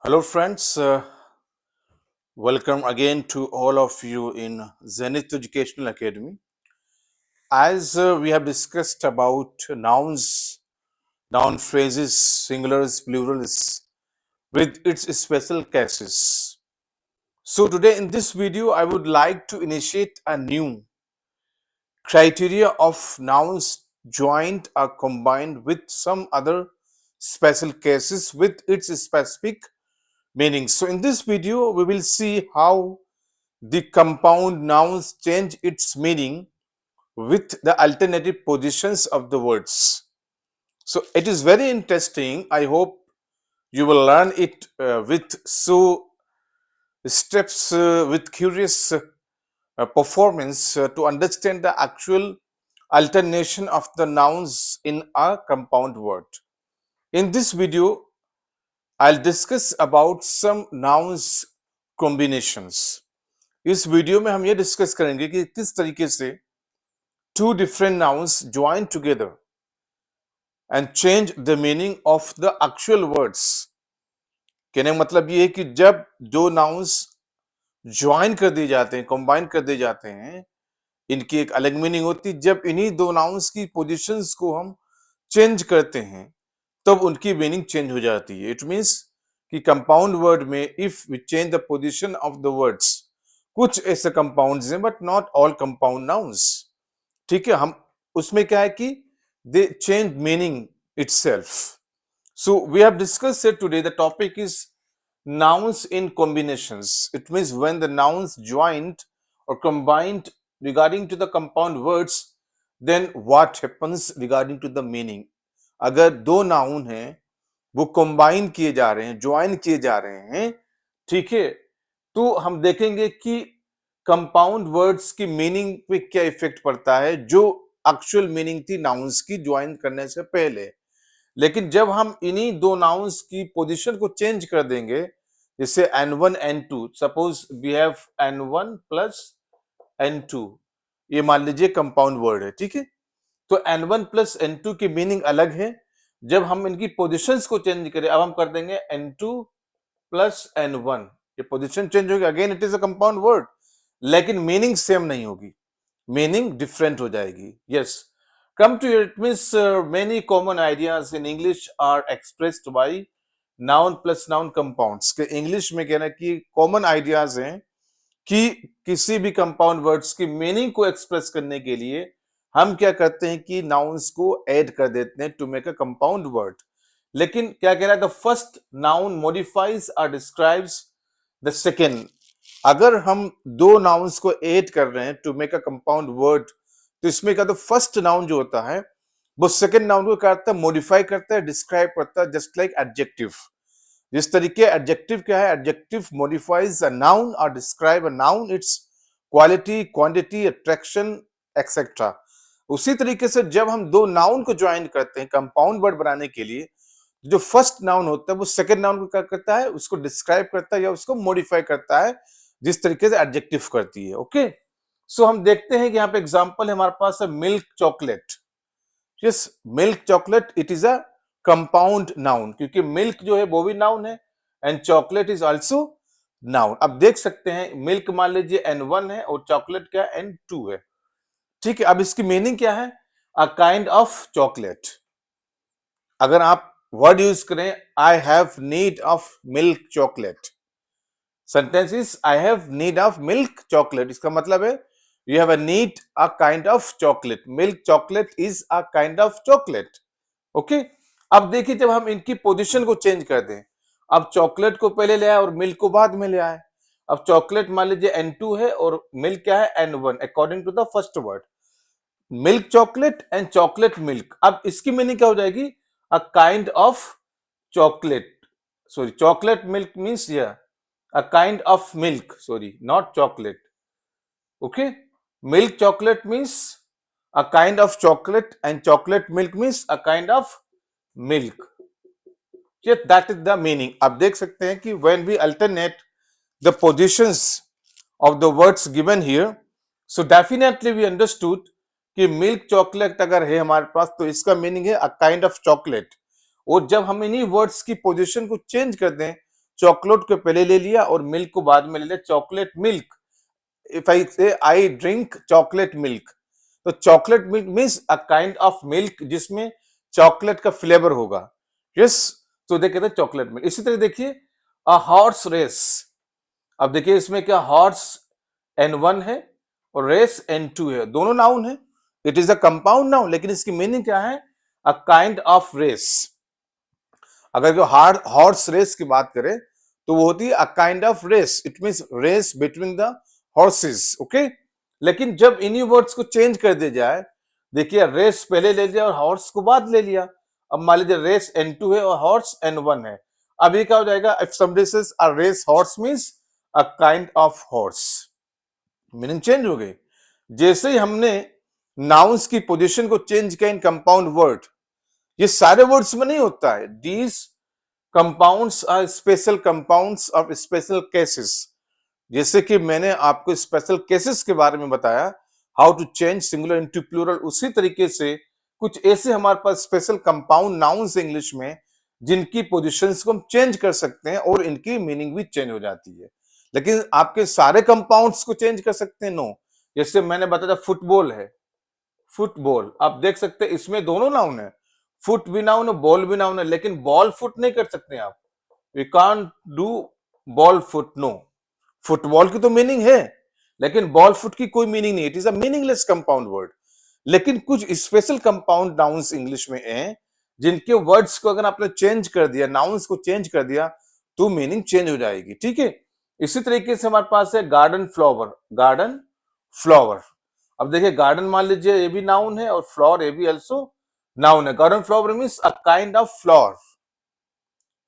Hello, friends. Welcome again to all of you in Zenith Educational Academy. As we have discussed about nouns, noun phrases, singulars, plurals, with its special cases. So, today in this video, I would like to initiate a new criteria of nouns joined or combined with some other special cases with its specific meaning. So, in this video, we will see how the compound nouns change its meaning with the alternative positions of the words. So it is very interesting. I hope you will learn it with so steps with curious performance to understand the actual alternation of the nouns in a compound word. In this video, I'll discuss about some nouns combinations. इस video में हम ये discuss करेंगे कि किस तरीके से two different nouns join together and change the meaning of the actual words. कहने का मतलब ये है कि जब दो nouns ज्वाइन कर दिए जाते हैं, कंबाइन कर दिए जाते हैं, इनकी एक अलग मीनिंग होती है. जब इन्हीं दो nouns की पोजीशंस को हम चेंज करते हैं तब उनकी मीनिंग चेंज हो जाती है. इट मीन्स कि कंपाउंड वर्ड में if we change the position of the words, कुछ ऐसे कंपाउंड्स हैं but not all compound nouns. ठीक है, हम उसमें क्या है कि they change meaning itself. So we have discussed it today. The topic is nouns in combinations. It means when the nouns joined or combined regarding to the compound words, then what happens regarding to the meaning. अगर दो noun हैं वो combine किए जा रहे हैं, join किए जा रहे हैं, ठीक है, तो हम देखेंगे कि कंपाउंड वर्ड्स की मीनिंग पे क्या इफेक्ट पड़ता है जो एक्चुअल मीनिंग थी नाउन्स की ज्वाइन करने से पहले. लेकिन जब हम इन्हीं दो नाउन्स की पोजीशन को चेंज कर देंगे, जैसे N1 N2, suppose we have N1 plus N2, ये मान लीजिए कंपाउंड वर्ड है. ठीक है, तो N1 प्लस N2 की मीनिंग अलग है. जब हम इनकी पोजीशंस को चेंज करें, अब हम कर देंगे N2 प्लस N1, ये पोजीशन चेंज होगी. Again it is a compound word, लेकिन मीनिंग सेम नहीं होगी, मीनिंग डिफरेंट हो जाएगी. Yes, come to it means many common ideas in English are expressed by noun plus noun compounds. के English में कहना कि कॉमन आइडियाज हैं कि किसी भी कंपाउंड वर्ड्स की मीनिंग को एक्सप्रेस करने के लिए हम क्या करते हैं कि नाउन्स को ऐड कर देते हैं to make a compound word. लेकिन क्या कह रहा है, द फर्स्ट नाउन मॉडिफाइज और डिस्क्राइब्स द सेकेंड. अगर हम दो नाउन्स को ऐड कर रहे हैं to make a compound word, तो इसमें क्या, तो फर्स्ट नाउन जो होता है वो सेकंड नाउन को करता है, मॉडिफाई करता है, डिस्क्राइब करता है, जस्ट लाइक एडजेक्टिव. जिस तरीके एडजेक्टिव क्या है, एडजेक्टिव मॉडिफाइज अ नाउन और describe a noun, it's quality, quantity, attraction, etcetera. उसी तरीके से जब हम दो नाउन को ज्वाइन करते हैं कंपाउंड वर्ड बनाने के लिए, जो फर्स्ट नाउन होता है वो सेकंड नाउन को क्या करता है, उसको डिस्क्राइब करता है या उसको मॉडिफाई करता है जिस तरीके से एडजेक्टिव करती है. ओके, सो हम देखते हैं कि यहाँ पे एग्जांपल है हमारे पास है milk chocolate. Yes, milk chocolate it is a compound noun, क्योंकि मिल्क जो है वो भी नाउन है and chocolate is also noun. अब देख सकते हैं मिल्क मान लीजिए N1 है और चॉकलेट क्या N2 है. ठीक है, अब इसकी मीनिंग क्या है, अ काइंड ऑफ चॉकलेट. अगर आप वर्ड यूज करें I have need of milk chocolate, sentence is I have need of milk chocolate, इसका मतलब है you have a need a kind of chocolate. Milk chocolate is a kind of chocolate. Okay, अब देखिए जब हम इनकी position को change कर दें, अब चॉकलेट को पहले ले आए और मिल्क को बाद में ले आए. अब चॉकलेट मान लीजिए N2 है और मिल्क क्या है N1, according to the first word. Milk chocolate and chocolate milk, अब इसकी मीनिंग क्या हो जाएगी, a kind of chocolate, sorry chocolate milk means a kind of milk, sorry not chocolate. Okay, milk chocolate means a kind of chocolate and chocolate milk means a kind of milk. Yes, that is the meaning. अब देख सकते हैं कि when we alternate the positions of the words given here, so definitely we understood कि milk chocolate अगर है हमारे पास तो इसका मीनिंग है a kind of chocolate. और जब हम इन्हीं वर्ड्स की पोजीशन को चेंज कर दें चॉकलेट को पहले ले लिया और मिल्क को बाद में ले लिया, चॉकलेट मिल्क। इफ आई से आई ड्रिंक चॉकलेट मिल्क, तो chocolate milk means a kind of milk जिसमें चॉकलेट का फ्लेवर होगा। यस, तो देखे थे चॉकलेट मिल्क। इसी तरह देखिए अ हॉर्स रेस। अब देखिए इसमें क्या, हॉर्स N1 है और रेस N2 है, दोनों नाउन है। It is a compound noun, लेकिन इसकी मीनिंग क्या है, अ काइंड ऑफ रेस। अगर जो हॉर्स रेस की बात करें तो वो होती है a kind of race, it means race between the horses. Okay, लेकिन जब इन्हीं वर्ड्स को चेंज कर दिया जाए, देखिए रेस पहले ले लिया और हॉर्स को बाद ले लिया। अब मान लीजिए रेस N2 है और हॉर्स N1 है। अब ये क्या हो जाएगा, if somebody says a race horse means a kind of horse, meaning change हो गई। जैसे ही हमने नाउन्स की पोजीशन को चेंज किया इन कंपाउंड वर्ड, ये सारे वर्ड्स में नहीं होता है। These compounds are special compounds of special cases. जैसे कि मैंने आपको स्पेशल केसेस के बारे में बताया, how to change singular into plural, उसी तरीके से कुछ ऐसे हमारे पास स्पेशल कंपाउंड नाउन्स इंग्लिश में जिनकी पोजीशंस को हम चेंज कर सकते हैं और इनकी मीनिंग भी चेंज हो जाती है। लेकिन आपके सारे कंपाउंड्स को चेंज कर सकते हैं, नो। जैसे मैंने बताया फुटबॉल है, फुटबॉल आप देख सकते हैं इसमें दोनों नाउन है, फुट भी नाउन है, बॉल भी नाउन है, लेकिन बॉल फुट नहीं कर सकते आप। We can't do ball foot, no. Football की तो मीनिंग है, लेकिन बॉल फुट की कोई मीनिंग नहीं, it is a meaningless compound word. लेकिन कुछ स्पेशल कंपाउंड नाउन्स इंग्लिश में हैं जिनके वर्ड्स को अगर आपने चेंज कर दिया, नाउन्स को चेंज कर दिया, तो मीनिंग चेंज हो जाएगी। ठीक है, इसी तरीके से हमारे पास है गार्डन फ्लावर, गार्डन फ्लावर। अब देखिए गार्डन मान लीजिए ये भी नाउन है और फ्लावर ये भी ऑल्सो नाउन है। Garden flower means a kind of flower.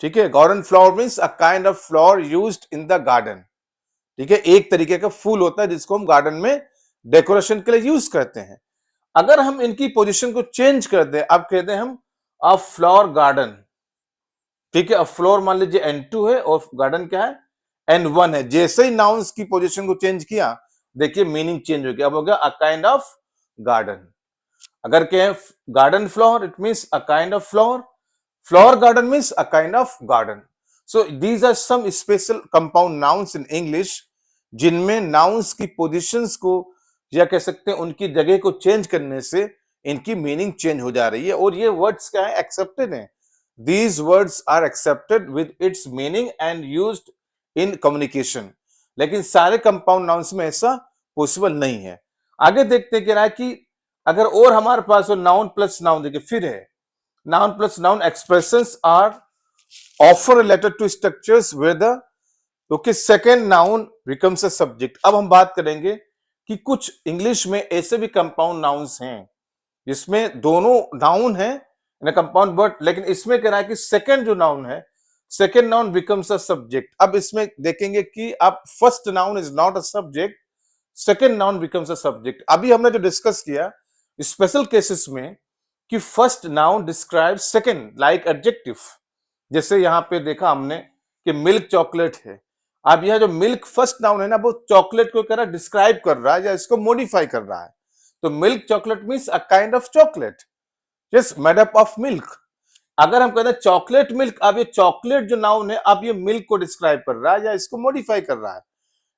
ठीक है, garden flower means a kind of flower used in the garden. ठीक है, एक तरीके का फूल होता है जिसको हम गार्डन में डेकोरेशन के लिए यूज करते हैं। अगर हम इनकी पोजीशन को चेंज कर दें, अब कहते हैं हम अ फ्लावर गार्डन। ठीक है, अब फ्लोर मान लीजिए N2 है और गार्डन क्या है, N1 है। जैसे ही नाउन्स की पोजीशन को चेंज किया, देखिए मीनिंग चेंज हो गया, अब हो गया अ काइंड ऑफ गार्डन। अगर कहें garden flower, it means a kind of flower. Flower garden means a kind of garden. So these are some special compound nouns in English, जिनमें नाउन्स की पोजीशंस को या कह सकते हैं उनकी जगह को चेंज करने से इनकी मीनिंग चेंज हो जा रही है। और ये वर्ड्स क्या है, एक्सेप्टेड है। These words are accepted with its meaning and used in communication. लेकिन सारे कंपाउंड नाउन्स में ऐसा पॉसिबल नहीं है। आगे देखते हैं, कह रहा है कि अगर और हमारे पास नाउन प्लस नाउन, देखिए फिर है noun plus noun expressions are offer related to structures where the okay second noun becomes a subject. अब हम बात करेंगे कि कुछ इंग्लिश में ऐसे भी कंपाउंड नाउन्स हैं जिसमें दोनों नाउन है इन कंपाउंड वर्ड, लेकिन इसमें कह रहा है कि सेकंड जो नाउन है, second noun becomes a subject. अब इसमें देखेंगे कि अब first noun is not a subject, second noun becomes a subject. अभी हमने जो डिस्कस किया स्पेशल केसेस में कि first noun describe second like adjective. जैसे यहां पे देखा हमने कि मिल्क चॉकलेट है। अब यह जो मिल्क फर्स्ट नाउन है ना, वो चॉकलेट को कह रहा डिस्क्राइब कर रहा है या इसको मॉडिफाई कर रहा है। तो milk chocolate means a kind of chocolate, yes, made up of milk. अगर हम कहते हैं चॉकलेट मिल्क, अब ये चॉकलेट जो नाउन है, अब ये मिल्क को डिस्क्राइब कर रहा है या इसको मॉडिफाई कर रहा है।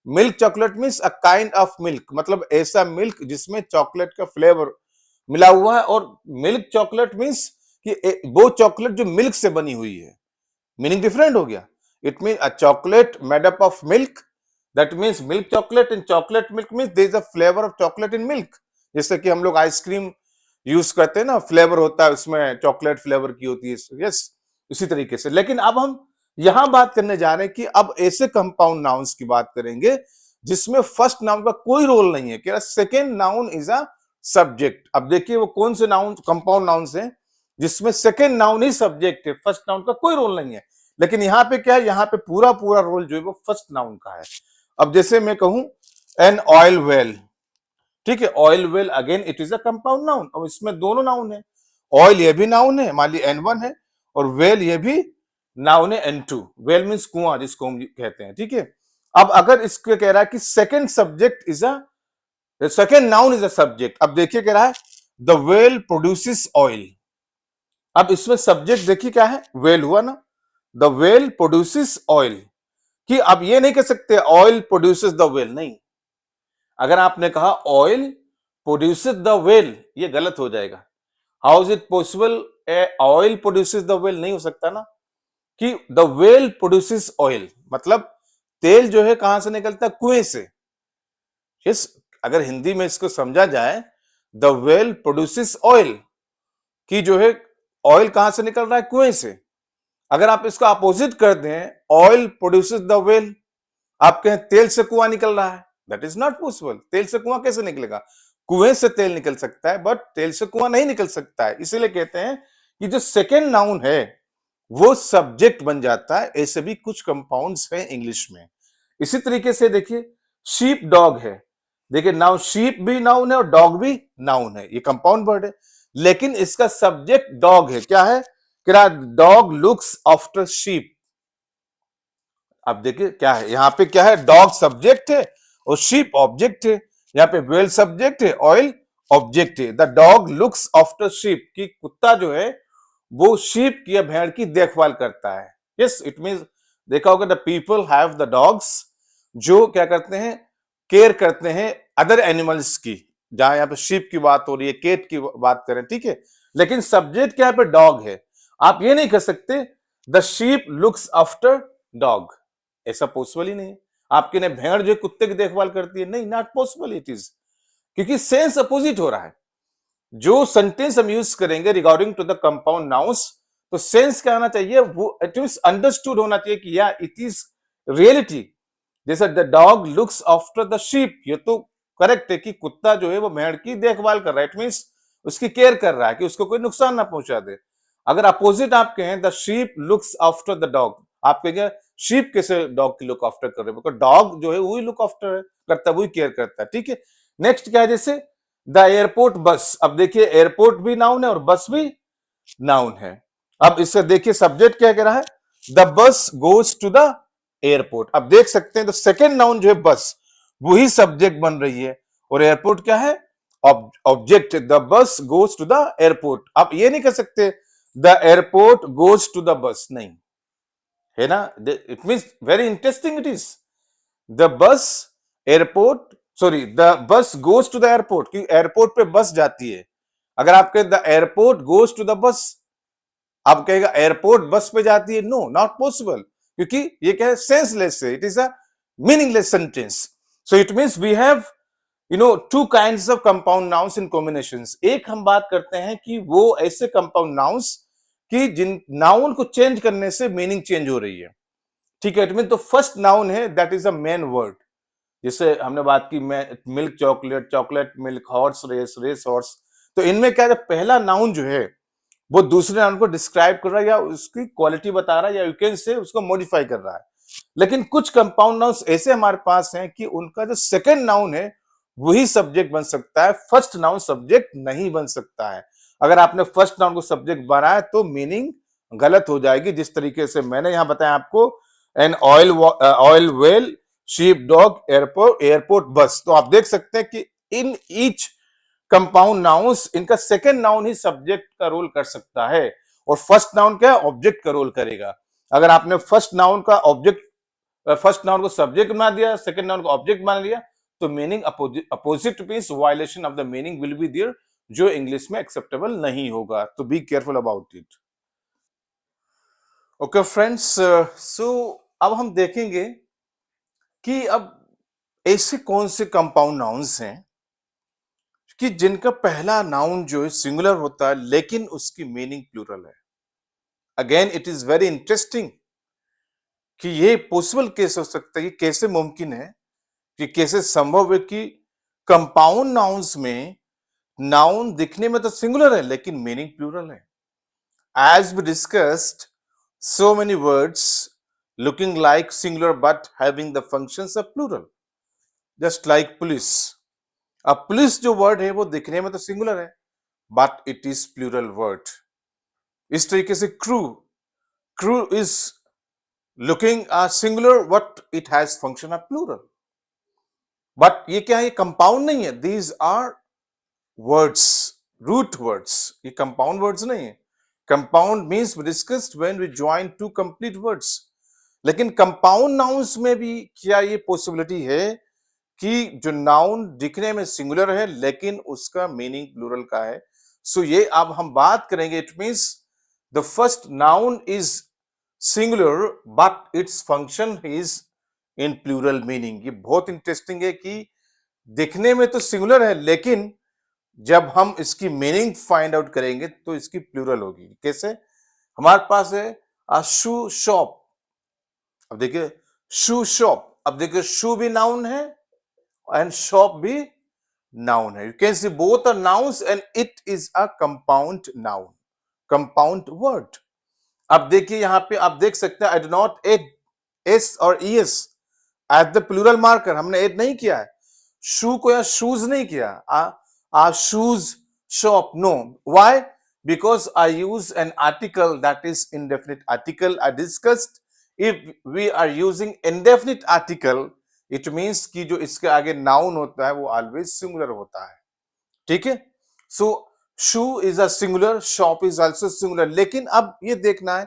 Milk chocolate means a kind of milk, मतलब ऐसा मिल्क जिसमें चॉकलेट का फ्लेवर मिला हुआ है। और मिल्क चॉकलेट मीन्स कि वो चॉकलेट जो मिल्क से बनी हुई है, मीनिंग डिफरेंट हो गया। It mean a chocolate made up of milk, that means milk chocolate. In chocolate milk means there is a flavour of chocolate in milk. जैसे कि हम लोग आइसक्रीम यूज करते हैं ना, फ्लेवर होता है उसमें, चॉकलेट फ्लेवर की होती है, यस, इसी तरीके से। लेकिन अब हम यहां बात करने जा रहे हैं कि अब ऐसे कंपाउंड नाउन्स की बात करेंगे जिसमें फर्स्ट नाउन का कोई रोल नहीं है, कि second noun is a subject. अब देखिए वो कौन से नाउन, कंपाउंड नाउन्स हैं जिसमें सेकेंड नाउन ही सब्जेक्ट है, फर्स्ट नाउन का कोई रोल नहीं है। लेकिन यहाँ पे क्या है, यहाँ पे पूरा पूरा रोल जो है वो फर्स्ट नाउन का है। अब जैसे मैं कहूं एन ऑयल वेल, ठीक है, oil well again it is a compound noun. अब इसमें दोनों नाउन है, ऑयल ये भी नाउन है, मान ली N1 है, और वेल ये भी नाउन है N2। वेल मीन्स कुआं जिसको हम कहते हैं। ठीक है, अब अगर इसको कह रहा है कि second subject is a second noun is a subject. अब देखिए कह रहा है द वेल प्रोड्यूसेस ऑयल। अब इसमें सब्जेक्ट देखिए क्या है, वेल हुआ ना, द वेल प्रोड्यूसेस ऑयल, कि अब ये नहीं कह सकते ऑयल प्रोड्यूसेस द वेल, नहीं। अगर आपने कहा ऑयल प्रोड्यूसेस द वेल, ये गलत हो जाएगा। How is it possible oil produces the well, नहीं हो सकता ना, कि द वेल प्रोड्यूसेस ऑयल, मतलब तेल जो है कहां से निकलता है, कुएं से। यस, अगर हिंदी में इसको समझा जाए, द वेल प्रोड्यूसेस ऑयल, कि जो है ऑयल कहां से निकल रहा है, कुएं से। अगर आप इसको अपोजिट कर दें, ऑयल प्रोड्यूसेस द वेल, आप कहें तेल से कुआं निकल रहा है, दैट इज नॉट पॉसिबल। तेल से कुआं कैसे निकलेगा? कुएं से तेल निकल सकता है, बट तेल से कुआं नहीं निकल सकता है। इसीलिए कहते हैं कि जो सेकेंड नाउन है वो सब्जेक्ट बन जाता है। ऐसे भी कुछ कंपाउंड्स हैं इंग्लिश में। इसी तरीके से देखिए, शीप डॉग है। देखिए, नाउ शीप भी नाउन है और डॉग भी नाउन है, ये कंपाउंड वर्ड है, लेकिन इसका सब्जेक्ट डॉग है। क्या है? Dog looks after sheep. अब देखिए क्या है, यहाँ पे क्या है, डॉग सब्जेक्ट है और शीप ऑब्जेक्ट है। यहाँ पे वेल सब्जेक्ट है, ऑयल ऑब्जेक्ट है। The dog looks after sheep, कि कुत्ता जो है वो शीप की या भेड़ की देखभाल करता है। यस, इट मींस, देखा होगा, the people have the dogs, जो क्या करते हैं, केयर करते हैं अदर एनिमल्स की। जहां यहाँ पे शीप की बात हो रही है, केट की बात करें, ठीक है, लेकिन सब्जेक्ट क्या पे डॉग है। आप ये नहीं कह सकते the sheep looks after dog, ऐसा पॉसिबल ही नहीं है। आपके ने भेड़ जो कुत्ते की देखभाल करती है, नहीं, नॉट पॉसिबल इट इज, क्योंकि सेंस अपोजिट हो रहा है। जो सेंटेंस हम यूज करेंगे regarding to the compound nouns, तो सेंस क्या आना चाहिए, वो इट मींस अंडरस्टूड होना चाहिए कि या इट इज रियलिटी। जैसे the dog looks after the sheep, ये तो करेक्ट है कि कुत्ता जो है वो भेड़ की देखभाल कर रहा है, इट मींस उसकी केयर कर रहा है कि उसको कोई नुकसान ना पहुंचा दे। अगर अपोजिट आप कहें the sheep looks after the dog, आप कहेंगे शीप कैसे डॉग की लुक आफ्टर कर रहे हैं, बिकॉज डॉग जो है वही लुक आफ्टर करता है, वही केयर करता है, ठीक है। नेक्स्ट क्या है, जैसे द एयरपोर्ट बस। अब देखिए, एयरपोर्ट भी नाउन है और बस भी नाउन है। अब इससे देखिए सब्जेक्ट क्या कह रहा है, the bus goes to the airport. अब देख सकते हैं तो सेकेंड नाउन जो है बस, वही सब्जेक्ट बन रही है, और एयरपोर्ट क्या है, object. The bus goes to the airport. आप ये नहीं कह सकते the airport goes to the bus, नहीं, है ना। It means very interesting it is, the bus airport, sorry, the bus goes to the airport, कि एयरपोर्ट पे बस जाती है। अगर आप कहें the airport goes to the bus, आप कहेगा एयरपोर्ट बस पे जाती है, नो, नॉट पॉसिबल, क्योंकि ये क्या है, सेंसलेस है, it is a meaningless sentence. So it means we have two kinds of compound nouns in combinations. एक हम बात करते हैं कि वो ऐसे कंपाउंड नाउन्स कि जिन नाउन को चेंज करने से मीनिंग चेंज हो रही है, ठीक है। इट मीन, तो फर्स्ट नाउन है that is a main word. जैसे हमने बात की milk chocolate, chocolate milk, horse race, race horse. तो इनमें क्या है, पहला नाउन जो है वो दूसरे नाउन को डिस्क्राइब कर रहा है या उसकी क्वालिटी बता रहा है, या यू कैन से उसको मॉडिफाई कर रहा है। लेकिन कुछ कंपाउंड नाउन्स ऐसे हमारे पास हैं कि उनका जो सेकंड नाउन है वही सब्जेक्ट बन सकता है, फर्स्ट नाउन सब्जेक्ट नहीं बन सकता है। अगर आपने फर्स्ट नाउन को सब्जेक्ट बनाया तो मीनिंग गलत हो जाएगी, जिस तरीके से मैंने यहां बताया आपको, an oil well, sheep dog, airport, airport बस। तो आप देख सकते हैं कि इन ईच कंपाउंड नाउन्स, इनका सेकंड नाउन ही सब्जेक्ट का रोल कर सकता है, और फर्स्ट नाउन क्या है, ऑब्जेक्ट का रोल करेगा। अगर आपने फर्स्ट नाउन का ऑब्जेक्ट, फर्स्ट नाउन को सब्जेक्ट बना दिया, सेकंड नाउन को ऑब्जेक्ट मान लिया, तो meaning opposite means violation of the meaning will be there, जो इंग्लिश में एक्सेप्टेबल नहीं होगा। तो be careful about it. Okay friends, so अब हम देखेंगे कि अब ऐसे कौन से कंपाउंड नाउन्स हैं कि जिनका पहला नाउन जो है सिंगुलर होता है लेकिन उसकी मीनिंग प्लूरल है। Again it is very interesting कि ये पॉसिबल कैसे हो सकता है, ये कैसे मुमकिन है, कि कैसे संभव है कि कंपाउंड नाउन्स में नाउन दिखने में तो सिंगुलर है लेकिन मीनिंग प्लूरल है। As we discussed, so many words looking like singular but having the functions of plural, just like police. अब पुलिस जो वर्ड है वो दिखने में तो सिंगुलर है but it is plural word. इस तरीके से crew, crew is looking singular but it has function of plural. But ये क्या है, ये कंपाउंड नहीं है, these are words, root words, ये कंपाउंड वर्ड्स नहीं है। Compound means discussed when we join two complete words. लेकिन कंपाउंड नाउन्स में भी क्या ये पॉसिबिलिटी है कि जो नाउन दिखने में सिंगुलर है लेकिन उसका मीनिंग प्लूरल का है? सो ये अब हम बात करेंगे। It means the first noun is singular but its function is in plural meaning. ये बहुत इंटरेस्टिंग है कि दिखने में तो सिंगुलर है लेकिन जब हम इसकी मीनिंग फाइंड आउट करेंगे तो इसकी प्लूरल होगी। कैसे? हमारे पास है अ शू शॉप। अब देखिए शू शॉप, अब देखिए शू भी नाउन है एंड शॉप भी नाउन है। You can see both are nouns and it is a compound noun, compound word. अब देखिए यहां पे आप देख सकते हैं I do not add S और ES at the plural marker. हमने एड नहीं किया है शू को या शूज नहीं किया। Shoes shop no. Why? Because I use an article that is indefinite article I discussed. If we are using indefinite article it means कि जो इसके आगे नाउन होता है वो ऑलवेज सिंगुलर होता है। ठीक है? So shoe is a singular, shop is also singular. लेकिन अब ये देखना है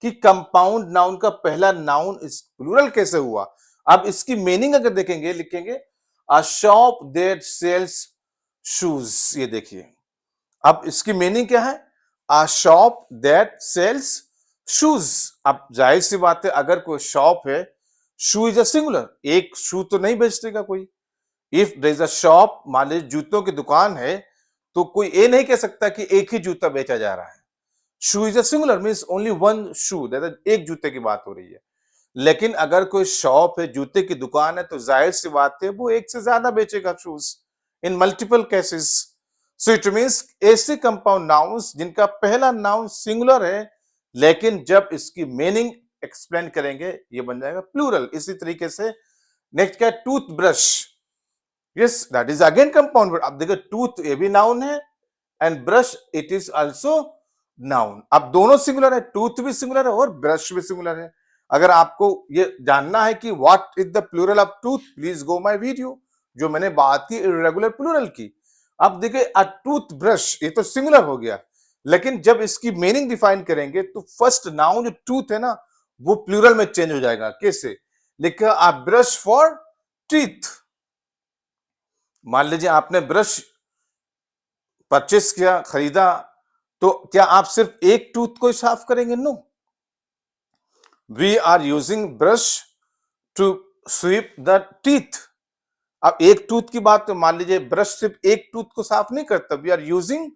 कि कंपाउंड नाउन का पहला नाउन इस प्लूरल कैसे हुआ। अब इसकी मीनिंग अगर देखेंगे, लिखेंगे अ शॉप दैट सेल्स शूज। ये देखिए अब इसकी मीनिंग क्या है? अ शॉप दैट सेल्स शूज। अब जाहिर सी बात है अगर कोई शॉप है, शू इज अ सिंगुलर, एक शू तो नहीं बेचेगा कोई। If there is a shop, मान लीजिए जूतों की दुकान है, तो कोई ये नहीं कह सकता कि एक ही जूता बेचा जा रहा है। Shoe is a singular means only one shoe, that एक जूते की बात हो रही है। लेकिन अगर कोई शॉप है, जूते की दुकान है, तो जाहिर सी बात है वो एक से ज्यादा बेचेगा shoes in multiple cases. So it means ऐसे कंपाउंड नाउन्स जिनका पहला नाउन सिंगुलर है लेकिन जब इसकी मीनिंग एक्सप्लेन करेंगे ये बन जाएगा प्लूरल। इसी तरीके से नेक्स्ट क्या है? Toothbrush. Yes that is again compound word. अब देखिए टूथ ये भी नाउन है and brush it is also noun. अब दोनों सिंगुलर है, टूथ भी सिंगुलर है और ब्रश भी सिंगुलर है। अगर आपको ये जानना है कि what is the plural of tooth, please go my video जो मैंने बात की इर्रेगुलर प्लूरल की। अब देखिए अ टूथ ब्रश ये तो सिंगुलर हो गया लेकिन जब इसकी मीनिंग डिफाइन करेंगे तो फर्स्ट नाउन जो टूथ है ना वो प्लूरल में चेंज हो जाएगा। कैसे? लिखा अ ब्रश फॉर टीथ। मान लीजिए आपने ब्रश परचेस किया, खरीदा, तो क्या आप सिर्फ एक टूथ को साफ करेंगे? No, we are using brush to sweep the teeth. अब एक टूथ की बात, तो मान लीजिए ब्रश सिर्फ एक टूथ को साफ नहीं करता, we are using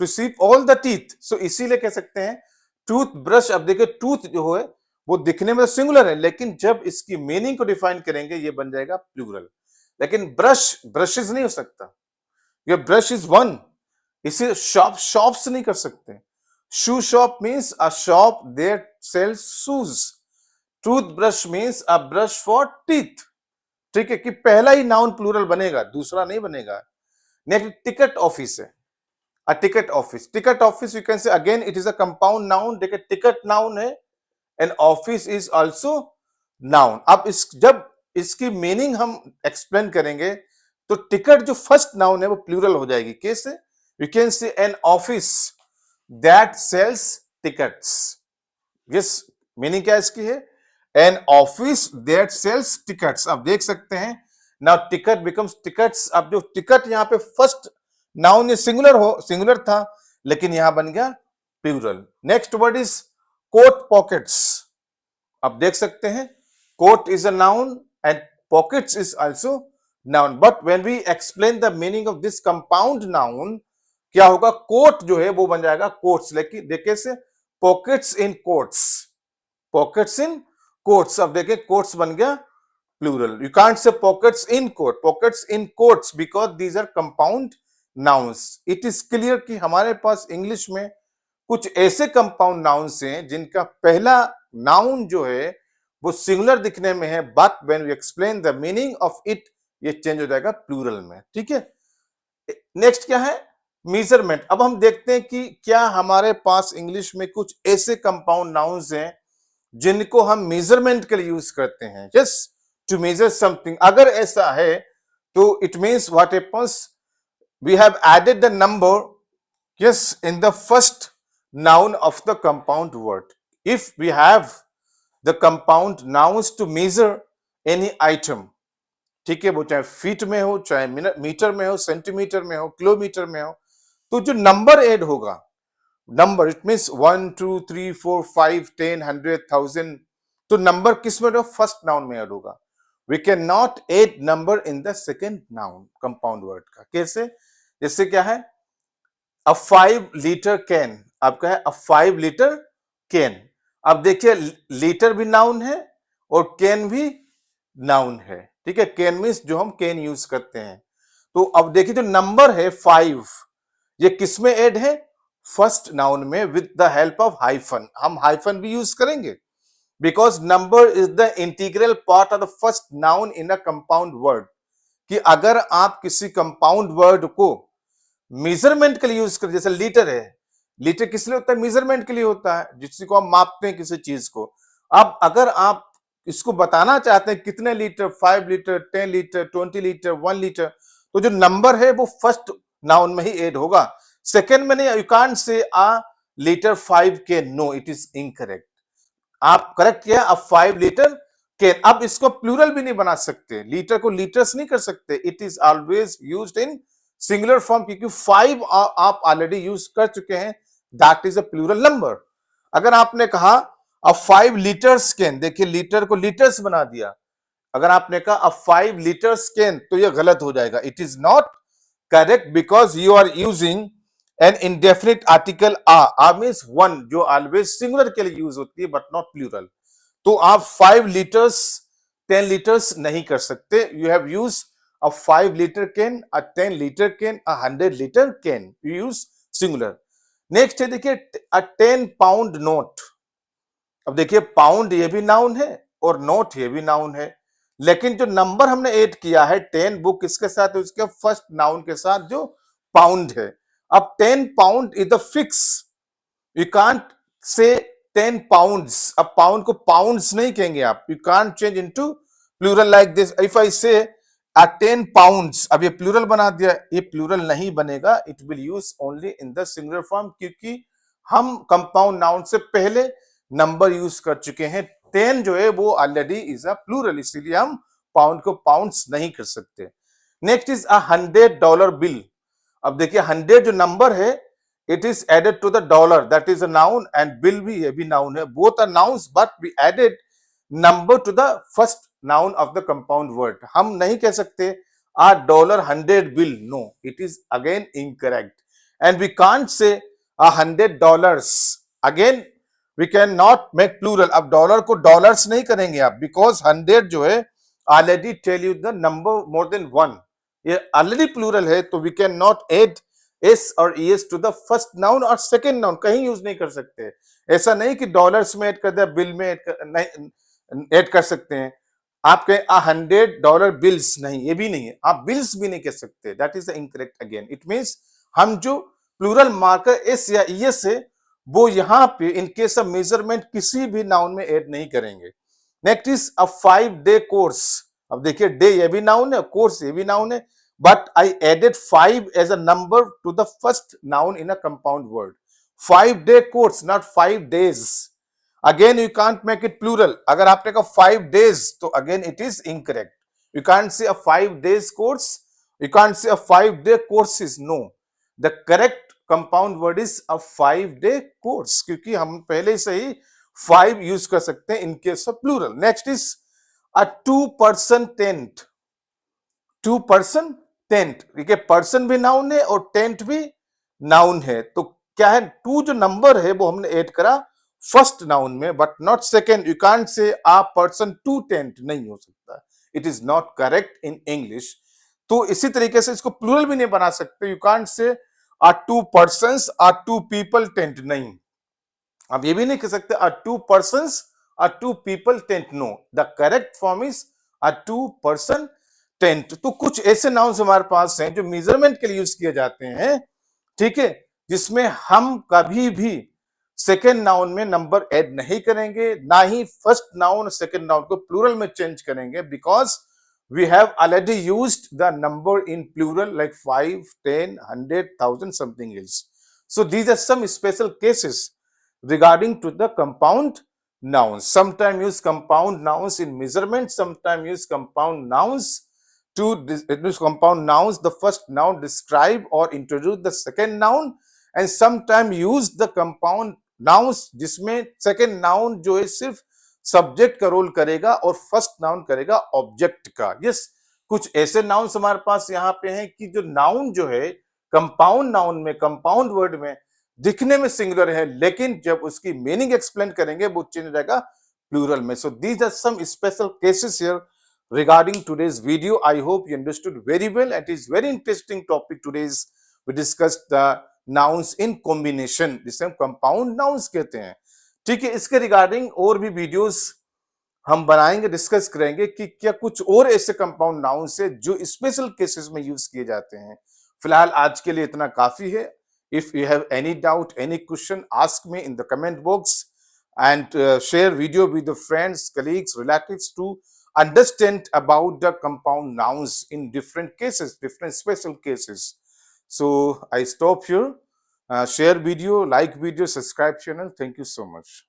to sweep all the teeth. So इसीलिए कह सकते हैं टूथ ब्रश। अब देखिए टूथ जो है वो दिखने में सिंगुलर है लेकिन जब इसकी मीनिंग को डिफाइन करेंगे ये बन जाएगा प्लूरल। लेकिन ब्रश ब्रशेज नहीं हो सकता, ये ब्रश इज वन। इसे शॉप शॉप्स नहीं कर सकते। Shoe shop means a shop that sells shoes. Tooth brush means a brush for teeth. ठीक है कि पहला ही नाउन प्लूरल बनेगा, दूसरा नहीं बनेगा। नेक्स्ट टिकट ऑफिस है, a ticket office. Ticket office you can से again it is a compound noun. देखिए टिकट नाउन है and office is also noun. अब इस जब इसकी मीनिंग हम एक्सप्लेन करेंगे तो टिकट जो फर्स्ट नाउन है वो प्लूरल हो जाएगी। कैसे? You can say an office that sells tickets. Yes, meaning क्या इसकी है? An office that sells tickets. अब देख सकते हैं नाउ टिकट बिकम्स टिकट्स। अब जो टिकट यहाँ पे फर्स्ट नाउन ये सिंगुलर था लेकिन यहां बन गया plural. Next word is coat pockets. अब देख सकते हैं coat is a noun and pockets is also noun. But when we explain the meaning of this compound noun क्या होगा? कोट जो है वो बन जाएगा कोट्स। लेकिन देखिए say pockets in coats, pockets in coats. अब देखिए कोट्स बन गया plural. You can't say pockets in coat, pockets in coats because these are compound nouns. It is clear कि हमारे पास इंग्लिश में कुछ ऐसे कंपाउंड नाउन्स हैं जिनका पहला नाउन जो है वो सिंगुलर दिखने में है but when we explain the meaning of it ये चेंज हो जाएगा प्लूरल में। ठीक है? नेक्स्ट क्या है? मेजरमेंट। अब हम देखते हैं कि क्या हमारे पास इंग्लिश में कुछ ऐसे कंपाउंड नाउन्स हैं जिनको हम मेजरमेंट के लिए यूज करते हैं। Yes, to measure something. अगर ऐसा है तो it means what happens, we have added the number yes in the first noun of the compound word. If we have the compound nouns to measure any item, ठीक है, वो चाहे feet में हो, चाहे मीटर में हो, सेंटीमीटर में हो, किलोमीटर में हो, तो जो नंबर ऐड होगा, नंबर इट मीन्स 1 2 3 4 5 10 100 1000, तो नंबर किस में हो? फर्स्ट नाउन में ऐड होगा. We can not add number in the second noun compound word का. कैसे? जैसे क्या है, अ 5 लीटर कैन, आपका है अ 5 लीटर कैन. अब देखिए, लीटर भी नाउन है और कैन भी नाउन है. ठीक है, कैन मीन्स जो हम कैन यूज करते हैं. तो अब देखिए, जो नंबर है 5, ये किस में ऐड है? फर्स्ट नाउन में, with the help of hyphen. हम हाइफन भी यूज करेंगे because number is the integral part of the first noun in a compound word. कि अगर आप किसी कंपाउंड वर्ड को मेजरमेंट के लिए यूज करें, जैसे लीटर है, लीटर किस लिए होता है? मेजरमेंट के लिए होता है, जिसको आप मापते हैं किसी चीज को. अब अगर आप इसको बताना चाहते हैं कितने litre, 5 litre, 10 litre, 20 litre, 1 litre, तो जो नंबर है वो फर्स्ट नाउन में ही ऐड होगा, सेकेंड में नहीं. You can't say a litre 5 can, no, it is incorrect. आप करेक्ट किया, अब 5 लीटर कैन. अब इसको प्लूरल भी नहीं बना सकते, लीटर को लीटर्स नहीं कर सकते. It is always used in singular form, क्योंकि 5 आप ऑलरेडी यूज कर चुके हैं, that is a plural number. अगर आपने कहा अब 5 लीटर्स कैन, देखिए लीटर को लीटर्स बना दिया. अगर आपने कहा अब 5 लीटर्स कैन, तो यह गलत हो जाएगा. It is not correct because you are using an indefinite article a means one, जो ऑलवेज सिंगुलर के लिए यूज होती है बट नॉट प्लूरल. तो आप 5 लीटर्स 10 लीटर्स नहीं कर सकते. You have use a 5 litre can, a 10 litre can, a 100 litre can. You use singular. Next है, देखिए, अ 10 पाउंड नोट. अब देखिए, पाउंड ये भी नाउन है और नोट ये भी नाउन है, लेकिन जो नंबर हमने ऐड किया है 10, वो किसके साथ है? उसके फर्स्ट नाउन के साथ, जो पाउंड है. अब 10 pound is the fix. You can't से 10 पाउंड्स. अब पाउंड को पाउंड्स नहीं कहेंगे आप. You can't change into plural like this. If I say a 10 pounds, अब ये प्लूरल बना दिया, ये प्लूरल नहीं बनेगा. It will use only in the singular form, क्योंकि हम कंपाउंड नाउन से पहले नंबर यूज कर चुके हैं. 10 जो है वो ऑलरेडी इज अ प्लूरल, इसीलिए हम पाउंड को पाउंड्स नहीं कर सकते. Next is a $100 bill. अब देखिए, 100 जो नंबर है, it is added to the dollar, that is a noun, and bill भी, ये भी noun है. both are nouns but we added number to the first noun of the compound word. हम नहीं कह सकते a $100 bill, no, it is again incorrect. And we can't say $100 again. we can not make plural. अब dollar को dollars नहीं करेंगे आप, because 100 जो है already tell you the number more than 1, ये ऑलरेडी प्लूरल है, तो we can not add S और ES to the first noun और सेकेंड नाउन, कहीं यूज नहीं कर सकते. ऐसा नहीं कि डॉलर्स में ऐड कर दिया, बिल में ऐड कर सकते हैं. आप कहें $100 बिल्स, नहीं, ये भी नहीं है. आप बिल्स भी नहीं कह सकते, that is incorrect again. It means हम जो प्लूरल मार्कर एस या ईएस है, वो यहां पे इन केस ऑफ मेजरमेंट किसी भी नाउन में ऐड नहीं करेंगे. Next is a 5-day course. अब देखिए, डे ये भी नाउन है, कोर्स ये भी नाउन है, but I added 5 as a number to the first noun in a compound word. 5-day course, not 5 days. Again, you can't make it plural. अगर आपने कहा 5 days, तो again it is incorrect. You can't say a 5 days course. You can't say a 5-day courses. No. The correct compound word is a 5-day course. क्योंकि हम पहले से ही 5 use कर सकते हैं in case of plural. Next is a 2-person tent. 2-person tent. देखिए, person भी noun है और टेंट भी नाउन है. तो क्या है, 2 जो नंबर है वो हमने ऐड करा फर्स्ट नाउन में, but not second. You can't say a person two tent, नहीं हो सकता. It is not correct in English. तो इसी तरीके से इसको प्लूरल भी नहीं बना सकते. You can't say a 2 persons or 2 people tent, नहीं. अब ये भी नहीं कह सकते a 2 persons or 2 people tent, no. The correct form is a 2-person tent. तो कुछ ऐसे नाउन्स हमारे पास हैं जो मेजरमेंट के लिए यूज किए जाते हैं, ठीक है, जिसमें हम कभी भी सेकेंड नाउन में नंबर ऐड नहीं करेंगे, ना ही फर्स्ट नाउन सेकेंड नाउन को प्लूरल में चेंज करेंगे, because we have already used the number in plural like 5, 10, 100, 1000 something else. So these are some special cases regarding to the compound nouns. Sometimes use compound nouns in measurement, sometimes use compound nouns to use compound nouns. The first noun describe or introduce the second noun, and sometimes use the compound nouns जिसमें second noun जो है सिर्फ subject का role करेगा और first noun करेगा object का. Yes, कुछ ऐसे नाउन्स हमारे पास यहाँ पे हैं कि जो नाउन जो है कंपाउंड नाउन में, कंपाउंड वर्ड में दिखने में सिंगुलर है, लेकिन जब उसकी मीनिंग एक्सप्लेन करेंगे वो चेंज हो जाएगा प्लूरल में. So these are some special cases here regarding today's video. I hope you understood very well. It is very interesting topic today's. We discussed the nouns in combination, जिसे हम compound nouns कहते हैं. ठीक है, इसके regarding और भी videos हम बनाएंगे, डिस्कस करेंगे कि क्या कुछ और ऐसे कंपाउंड नाउन्स है जो स्पेशल केसेस में यूज किए जाते हैं. फिलहाल आज के लिए इतना काफी है. If you have any doubt, any question, ask me in the comment box and share video with the friends, colleagues, relatives to understand about the compound nouns in different cases, different special cases. So I stop here. Share video, like video, subscribe channel. Thank you so much.